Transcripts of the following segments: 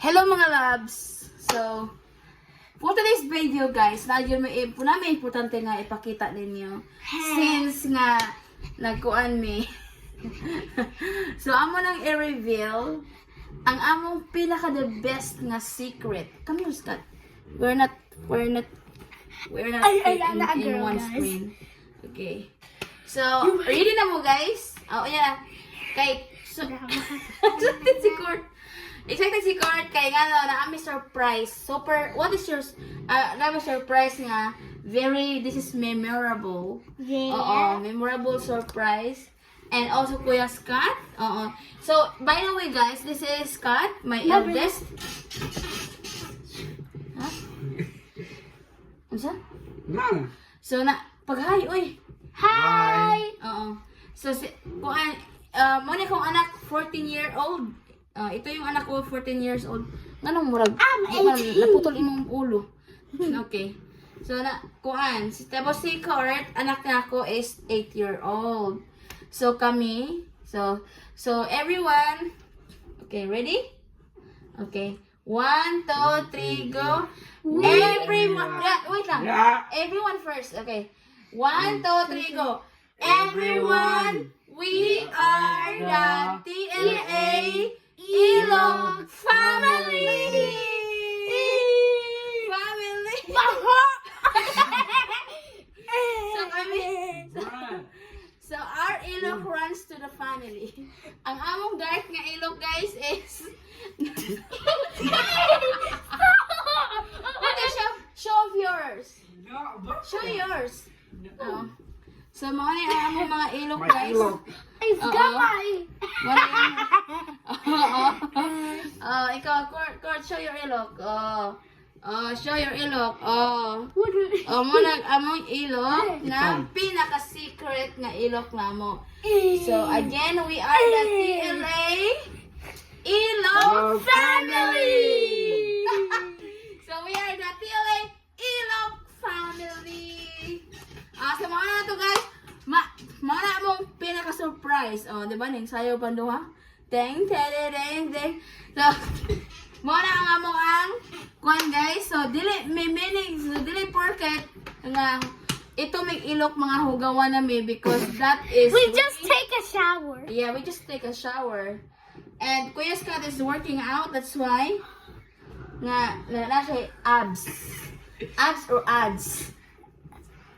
Hello mga loves! So, for today's video guys, medyo may importante nga ipakita ninyo. Since nga, nagkuan me. So, amo nang i-reveal ang among pinaka the best nga secret. Come here, Scott. We're not in girl, one guys. screen. Okay. So, ready na mo guys? Oh, yeah. Kay, so, excited si Court kay nga no, na ami surprise. Super, what is your na surprise nga this is memorable. Yeah. Oo, memorable surprise. And also Kuya Scott. Oo. So, by the way guys, this is Scott, my eldest. Ha? Unsa? No. So na paghay oy. Hi! Oo. So kuan mo ni kong anak 14-year-old. Ito yung anak ko, 14 years old. Nganong murag? Naputol imong ulo. Okay. So, kuan. Tapos si Court, anak na ako is 8-year-old. So, kami. So everyone. Okay, ready? Okay. 1, 2, 3, go. Everyone. Wait lang. Yeah. Everyone first. Okay. 1, 2, 3, go. Everyone, we are the TLA Ilog family! Family! So our Ilog runs to the family. Ang among dark nga Ilog guys is okay, show of yours. Show yours. Oh. So mga ni ang among mga Ilog My guys. ilog. I've got my... Ikaw, Court, show your ilok. Show your ilok. Muna among ilok na pinaka-secret nga ilok namo. So, again, we are the TLA Ilok Family! So, we are the TLA Ilok Family! So, mga na to guys, mga among pinaka-surprise. Di ba? Ningsayo pa doon ha? Deng. So, mga na ang among ang kuhan guys. So, dili porket nga ito may ilok mga hugawan na may because that is... We just take a shower. Yeah, we just take a shower. And Kuya Scott is working out. That's why nga nasa abs. Abs or ads.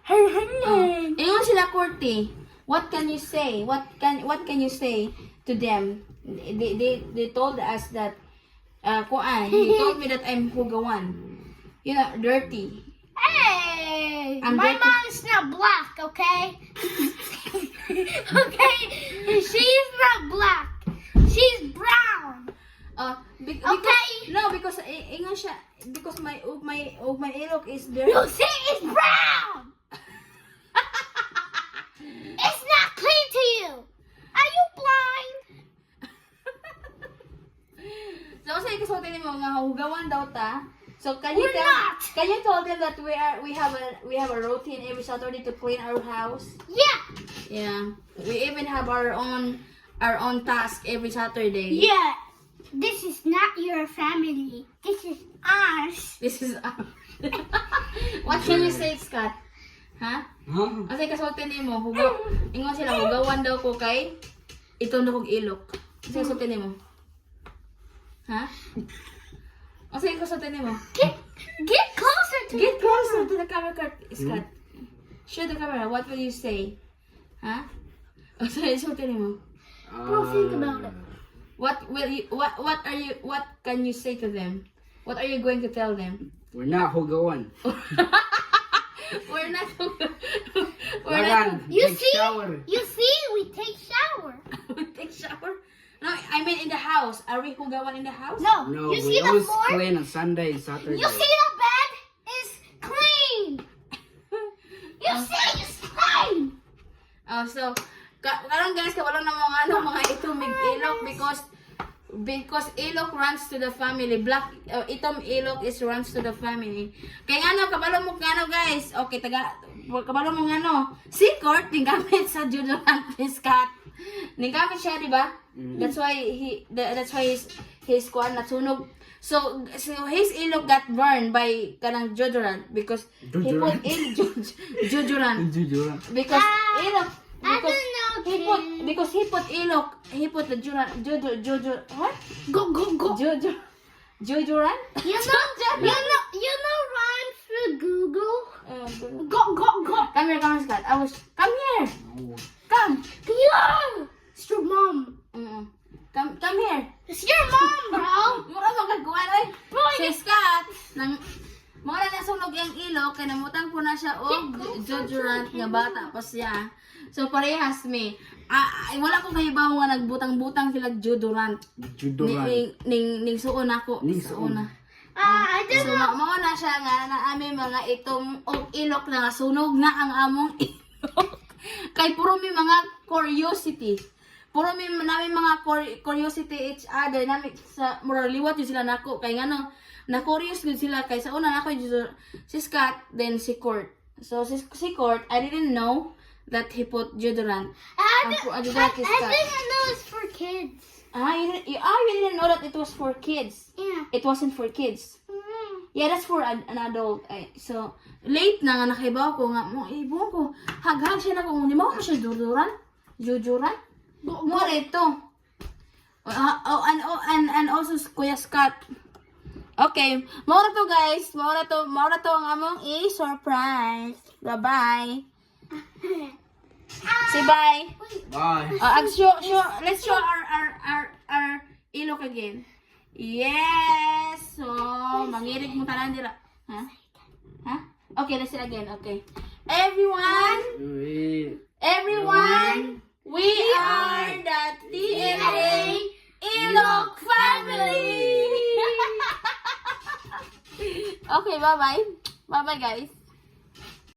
Ingon sila Courtney. What can you say? What can you say to them? They told us that kuan. He told me that I'm hugawan. You know, dirty. Hey! I'm My dirty. mom's not black, okay? Okay? She's not black. She's brown. Because, no, because ingon siya because my ilok is dirty. You see, it's brown. It's not clean to you. Are you blind? So kasi kasultin mo nga hugawan daw ta. So can We're not. you tell them that we have a routine every Saturday to clean our house? Yeah. Yeah. We even have our own task every Saturday. Yeah. This is not your family. This is ours. This is what can you say, Scott? Ha? Huh? Kasi kasultin mo ingon sila hugawan daw ko kay ito na kog ilok. Kasi kasultin mo. Ha? Kasi kasultin mo. Get closer to Get closer to the camera, Scott. Show the camera. What will you say? Huh? Sorry, kasultin mo. Bro, think about it. What can you say to them? What are you going to tell them? We're not hugawan. We're not. Lagan, You take see? shower. You see? We take shower. We take shower. No, I mean in the house. Are we hugawan in the house? No. No, You we see the always floor? clean on Sunday and Saturday. You see the bed is clean. You see it's clean. So, karon guys, kabalo na mga itumig ilok because ilok runs to the family. Black itom ilok is runs to the family. Kaya ngano kabalo mo ngano guys. Okay, kabalo mo ngano. Si Court tinggamit sa deodorant ni Scott. Tinggamit siya, di ba? That's why his kuan nasunog. So his ilok got burned by kanang deodorant because he put deodorant Jujur. because ilok I because don't know, he put ilok the deodorant what Go. deodorant You know rhymes through Google? Go. come here Scott come here come Yeah. It's your mom. come here. It's your mom, bro. Mura magagawa rin. Bro, Si Scott, mura na sunog yung ilok, kaya namutang po na siya og deodorant nga bata pa siya. So parehas me. Wala ko kayo ba nga nagbutang-butang sila deodorant. Judoran. Ning suon ako. Ning Suon na. I So don't know. mao na siya nga na aming mga itong og ilok na nga sunog na ang among ilok. Kay puro mi mga curiosity. Puro mi namin mga curiosity each other namin sa mura liwat yun sila nako kay ngano na curious gud sila kay sa una nako si Scott then si Court. So si Court I didn't know that he put deodorant. I Deodorant didn't is Scott. know it's for kids. You didn't know that it was for kids. Yeah. It wasn't for kids. Mm. Yeah, that's for an adult. So, late na nga nakaibaw ko nga, buwan ko, hag-hag siya na kung hindi mo siya duduran. Jujuran. Mo ito. And also Kuya Scott. Okay, maura to guys. Maura to ang among i-surprise. Bye-bye. Say bye. Bye. Let's show our ilok again. Yes! So, mangirig mo tanan dira. Huh? Huh? Okay, let's say again. Okay. Everyone, we are the TNA Ilok family! Okay, bye-bye. Bye-bye, guys.